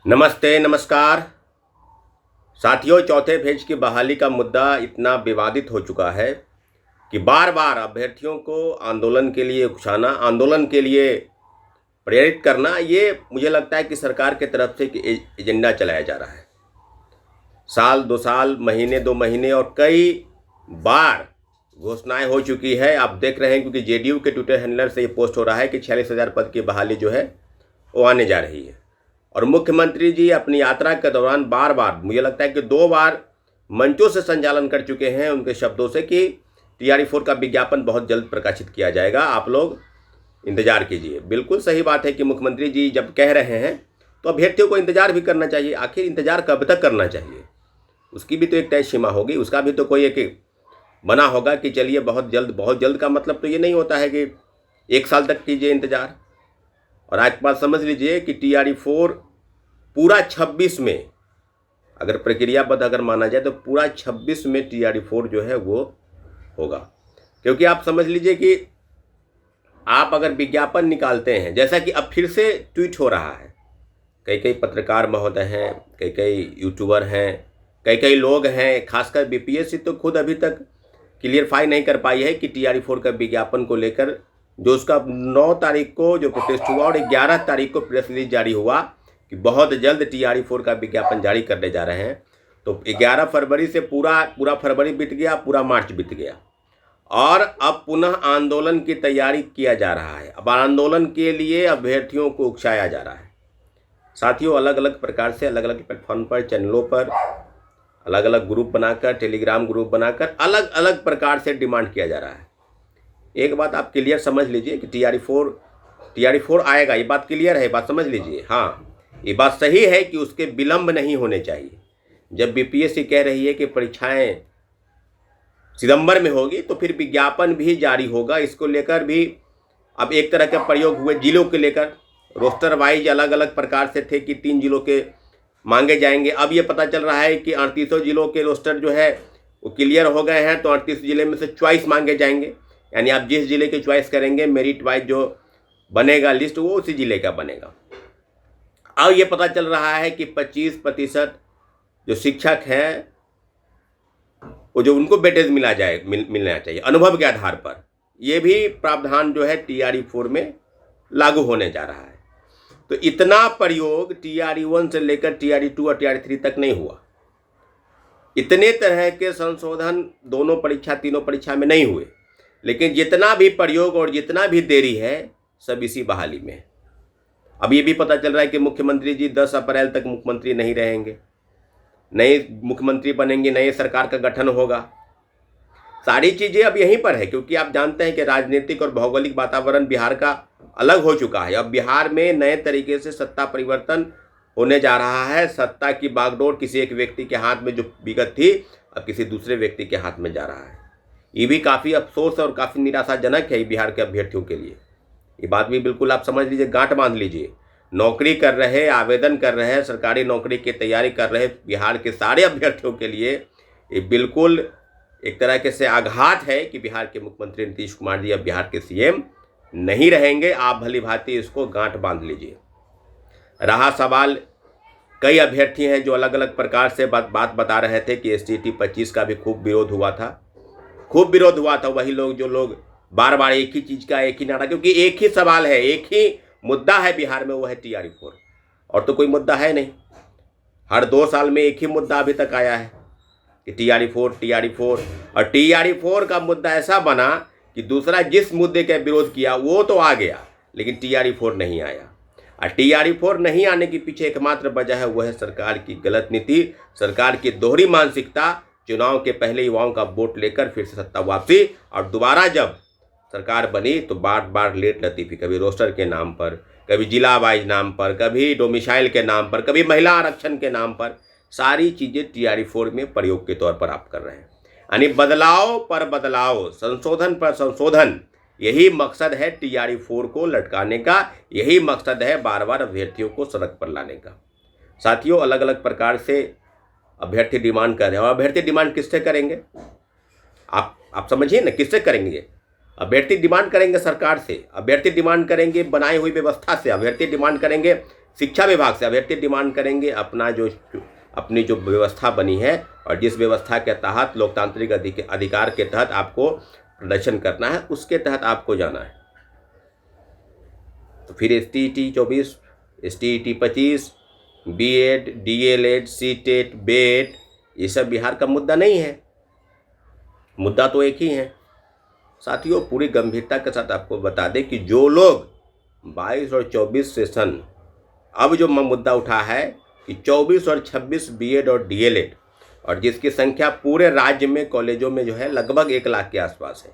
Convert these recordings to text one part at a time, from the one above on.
नमस्ते, नमस्कार। साथियों, चौथे फेज की बहाली का मुद्दा इतना विवादित हो चुका है कि बार-बार अभ्यर्थियों को आंदोलन के लिए उकसाना, आंदोलन के लिए प्रेरित करना, ये मुझे लगता है कि सरकार की तरफ से एक एजेंडा चलाया जा रहा है। साल, 2 साल, महीने, 2 महीने और कई बार घोषणाएँ हो चुकी है। आप देख रहे हैं क्योंकि जेडीयू के ट्विटर हैंडलर से ये पोस्ट हो रहा है कि 46,000 पद की बहाली जो है, वो आने जा रही है। और मुख्यमंत्री जी अपनी यात्रा के दौरान बार-बार, मुझे लगता है कि 2 बार मंचों से संचालन कर चुके हैं उनके शब्दों से कि टीआरई 4 का विज्ञापन बहुत जल्द प्रकाशित किया जाएगा, आप लोग इंतजार कीजिए। बिल्कुल सही बात है कि मुख्यमंत्री जी जब कह रहे हैं तो अभ्यर्थियों को इंतजार भी करना चाहिए। आखिर इंतजार कब तक करना चाहिए? उसकी भी तो एक तय सीमा होगी, उसका भी तो कोई एक बना होगा कि चलिए बहुत जल्द का मतलब तो ये नहीं होता है कि 1 साल तक कीजिए इंतजार। और आज बात समझ लीजिए कि टीआरई 4 पूरा 26 में, अगर प्रक्रियाबद्ध अगर माना जाए तो पूरा 26 में टीआरई 4 जो है वो होगा। क्योंकि आप समझ लीजिए कि आप अगर विज्ञापन निकालते हैं, जैसा कि अब फिर से ट्वीट हो रहा है, कई पत्रकार महोदय हैं, कई यूट्यूबर हैं, कई लोग हैं, खासकर बीपीएससी तो खुद अभी तक क्लियरफाई नहीं कर पाई है कि टीआरई 4 का विज्ञापन को लेकर जो उसका 9 तारीख को जो प्रोटेस्ट हुआ और 11 तारीख को प्रेस रिलीज जारी हुआ कि बहुत जल्द टीआरई 4 का विज्ञापन जारी करने जा रहे हैं। तो 11 फरवरी से पूरा फरवरी बीत गया, पूरा मार्च बीत गया और अब पुनः आंदोलन की तैयारी किया जा रहा है। अब आंदोलन के लिए अभ्यर्थियों को उकसाया जा रहा है। साथियों, अलग अलग प्रकार से अलग अलग प्लेटफॉर्म पर, चैनलों पर अलग अलग ग्रुप बनाकर, टेलीग्राम ग्रुप बनाकर अलग अलग प्रकार से डिमांड किया जा रहा है। एक बात आप क्लियर समझ लीजिए कि टीआरई 4 आएगा, ये बात क्लियर है, बात समझ लीजिए। हाँ, ये बात सही है कि उसके विलंब नहीं होने चाहिए। जब बीपीएससी कह रही है कि परीक्षाएं सितंबर में होगी तो फिर विज्ञापन भी जारी होगा। इसको लेकर भी अब एक तरह के प्रयोग हुए जिलों के लेकर, रोस्टर वाइज अलग अलग प्रकार से थे कि 3 जिलों के मांगे जाएंगे। अब ये पता चल रहा है कि 38 जिलों के रोस्टर जो है वो क्लियर हो गए हैं, तो 38 जिले में से चॉइस मांगे जाएंगे। यानी आप जिस जिले की चॉइस करेंगे, मेरिट वाइज जो बनेगा लिस्ट वो उसी जिले का बनेगा। अब ये पता चल रहा है कि 25% जो शिक्षक हैं वो जो उनको वेटेज मिलना चाहिए अनुभव के आधार पर, ये भी प्रावधान जो है टीआरई 4 में लागू होने जा रहा है। तो इतना प्रयोग टीआरई 1 से लेकर टीआरई 2 और टीआरई 3 तक नहीं हुआ। इतने तरह के संशोधन तीनों परीक्षा में नहीं हुए। लेकिन जितना भी प्रयोग और जितना भी देरी है, सब इसी बहाली में है। अब ये भी पता चल रहा है कि मुख्यमंत्री जी 10 अप्रैल तक मुख्यमंत्री नहीं रहेंगे, नए मुख्यमंत्री बनेंगे, नए सरकार का गठन होगा। सारी चीज़ें अब यहीं पर है, क्योंकि आप जानते हैं कि राजनीतिक और भौगोलिक वातावरण बिहार का अलग हो चुका है। अब बिहार में नए तरीके से सत्ता परिवर्तन होने जा रहा है। सत्ता की बागडोर किसी एक व्यक्ति के हाथ में जो विगत थी, अब किसी दूसरे व्यक्ति के हाथ में जा रहा है। ये भी काफ़ी अफसोस और काफ़ी निराशाजनक है बिहार के अभ्यर्थियों के लिए। ये बात भी बिल्कुल आप समझ लीजिए, गांठ बांध लीजिए। नौकरी कर रहे, आवेदन कर रहे हैं, सरकारी नौकरी की तैयारी कर रहे बिहार के सारे अभ्यर्थियों के लिए ये बिल्कुल एक तरह से आघात है कि बिहार के मुख्यमंत्री नीतीश कुमार जी अब बिहार के सीएम नहीं रहेंगे। आप भली भांति इसको गांठ बांध लीजिए। रहा सवाल, कई अभ्यर्थी हैं जो अलग अलग प्रकार से बात बता रहे थे कि STT 25 का भी खूब विरोध हुआ था। वही लोग जो लोग बार बार एक ही चीज़ का एक ही नारा, क्योंकि एक ही सवाल है, एक ही मुद्दा है बिहार में, वो है टीआरई 4। और तो कोई मुद्दा है नहीं। हर 2 साल में एक ही मुद्दा अभी तक आया है कि टीआरई 4। और टीआरई 4 का मुद्दा ऐसा बना कि दूसरा जिस मुद्दे का विरोध किया वो तो आ गया, लेकिन टीआरई 4 नहीं आया। और टीआरई 4 नहीं आने के पीछे एकमात्र वजह है, वो है सरकार की गलत नीति, सरकार की दोहरी मानसिकता। चुनाव के पहले युवाओं का वोट लेकर फिर से सत्ता वापसी, और दोबारा जब सरकार बनी तो बार लेट लतीफ़ी, कभी रोस्टर के नाम पर, कभी जिला वाइज नाम पर, कभी डोमिसाइल के नाम पर, कभी महिला आरक्षण के नाम पर, सारी चीज़ें टीआरई 4 में प्रयोग के तौर पर आप कर रहे हैं। यानी बदलाव पर बदलाव, संशोधन पर संशोधन, यही मकसद है टीआरई 4 को लटकाने का, यही मकसद है बार बार अभ्यर्थियों को सड़क पर लाने का। साथियों, अलग अलग प्रकार से अभ्यर्थी डिमांड कर रहे हैं। और अभ्यर्थी डिमांड किससे करेंगे? आप समझिए ना, किससे करेंगे? अभ्यर्थी डिमांड करेंगे सरकार से, अभ्यर्थी डिमांड करेंगे बनाई हुई व्यवस्था से, अभ्यर्थी डिमांड करेंगे शिक्षा विभाग से अभ्यर्थी डिमांड करेंगे अपनी जो व्यवस्था बनी है और जिस व्यवस्था के तहत लोकतांत्रिक अधिकार के तहत आपको प्रदर्शन करना है, उसके तहत आपको जाना है। तो फिर STET 24, STET 25, BEd, DLEd, CTET, BEd, ये सब बिहार का मुद्दा नहीं है। मुद्दा तो एक ही है। साथियों, पूरी गंभीरता के साथ आपको बता दें कि जो लोग 22 और 24 सेशन, अब जो मुद्दा उठा है कि 24 और 26 BEd और DLEd, और जिसकी संख्या पूरे राज्य में कॉलेजों में जो है लगभग 1 लाख के आसपास है,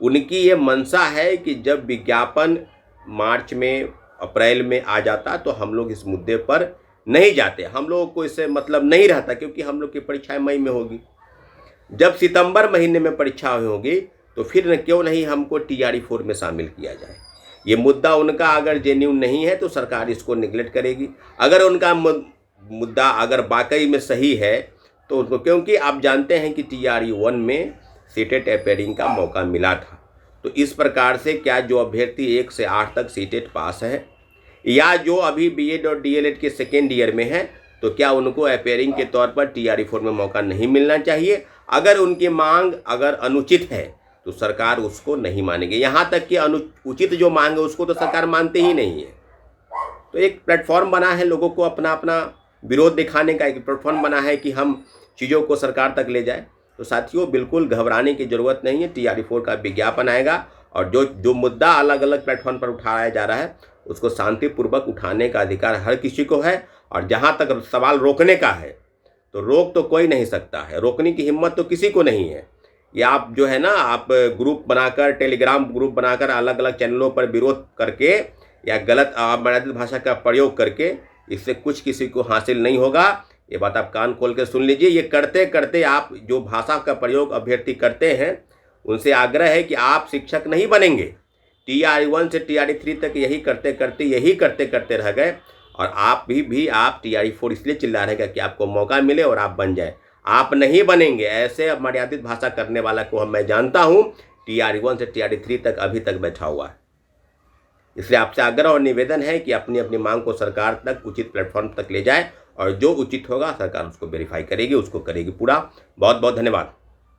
उनकी ये मंशा है कि जब विज्ञापन मार्च में, अप्रैल में आ जाता तो हम लोग इस मुद्दे पर नहीं जाते, हम लोगों को इससे मतलब नहीं रहता, क्योंकि हम लोग की परीक्षाएं मई में होगी। जब सितंबर महीने में परीक्षा होगी तो फिर क्यों नहीं हमको TRE 4 में शामिल किया जाए। ये मुद्दा उनका अगर जेन्युइन नहीं है तो सरकार इसको निगलेक्ट करेगी। अगर उनका मुद्दा अगर वाकई में सही है तो उनको, क्योंकि आप जानते हैं कि TRE 1 में सीटेट अपेयरिंग का मौका मिला था, तो इस प्रकार से क्या जो अभ्यर्थी 1 से 8 तक सीटेट पास है या जो अभी BEd और DLEd के सेकेंड ईयर में है, तो क्या उनको अपेयरिंग के तौर पर TRE 4 में मौका नहीं मिलना चाहिए? अगर उनकी मांग अगर अनुचित है तो सरकार उसको नहीं मानेगी। यहाँ तक कि उचित जो मांग है उसको तो सरकार मानते ही नहीं है। तो एक प्लेटफॉर्म बना है लोगों को अपना अपना विरोध दिखाने का, एक प्लेटफॉर्म बना है कि हम चीज़ों को सरकार तक ले जाए। तो साथियों, बिल्कुल घबराने की ज़रूरत नहीं है। TRE 4 का विज्ञापन आएगा और जो मुद्दा अलग अलग प्लेटफॉर्म पर उठाया जा रहा है उसको शांतिपूर्वक उठाने का अधिकार हर किसी को है। और जहाँ तक सवाल रोकने का है तो रोक तो कोई नहीं सकता है, रोकने की हिम्मत तो किसी को नहीं है। या आप जो है ना, आप ग्रुप बनाकर, टेलीग्राम ग्रुप बनाकर अलग अलग चैनलों पर विरोध करके या गलत अमर्यादित भाषा का प्रयोग करके इससे कुछ किसी को हासिल नहीं होगा। ये बात आप कान खोल के सुन लीजिए। ये करते करते आप जो भाषा का प्रयोग अभ्यर्थी करते हैं उनसे आग्रह है कि आप शिक्षक नहीं बनेंगे। TRE 1 से TRE 3 तक यही करते करते रह गए और आप भी आप TRE 4 इसलिए चिल्ला रहे कि आपको मौका मिले और आप बन जाए। आप नहीं बनेंगे। ऐसे मर्यादित भाषा करने वाला को मैं जानता हूँ, TRE 1 से TRE 3 तक अभी तक बैठा हुआ है। इसलिए आपसे आग्रह और निवेदन है कि अपनी अपनी मांग को सरकार तक, उचित प्लेटफॉर्म तक ले जाए और जो उचित होगा सरकार उसको वेरीफाई करेगी, उसको करेगी पूरा। बहुत बहुत धन्यवाद।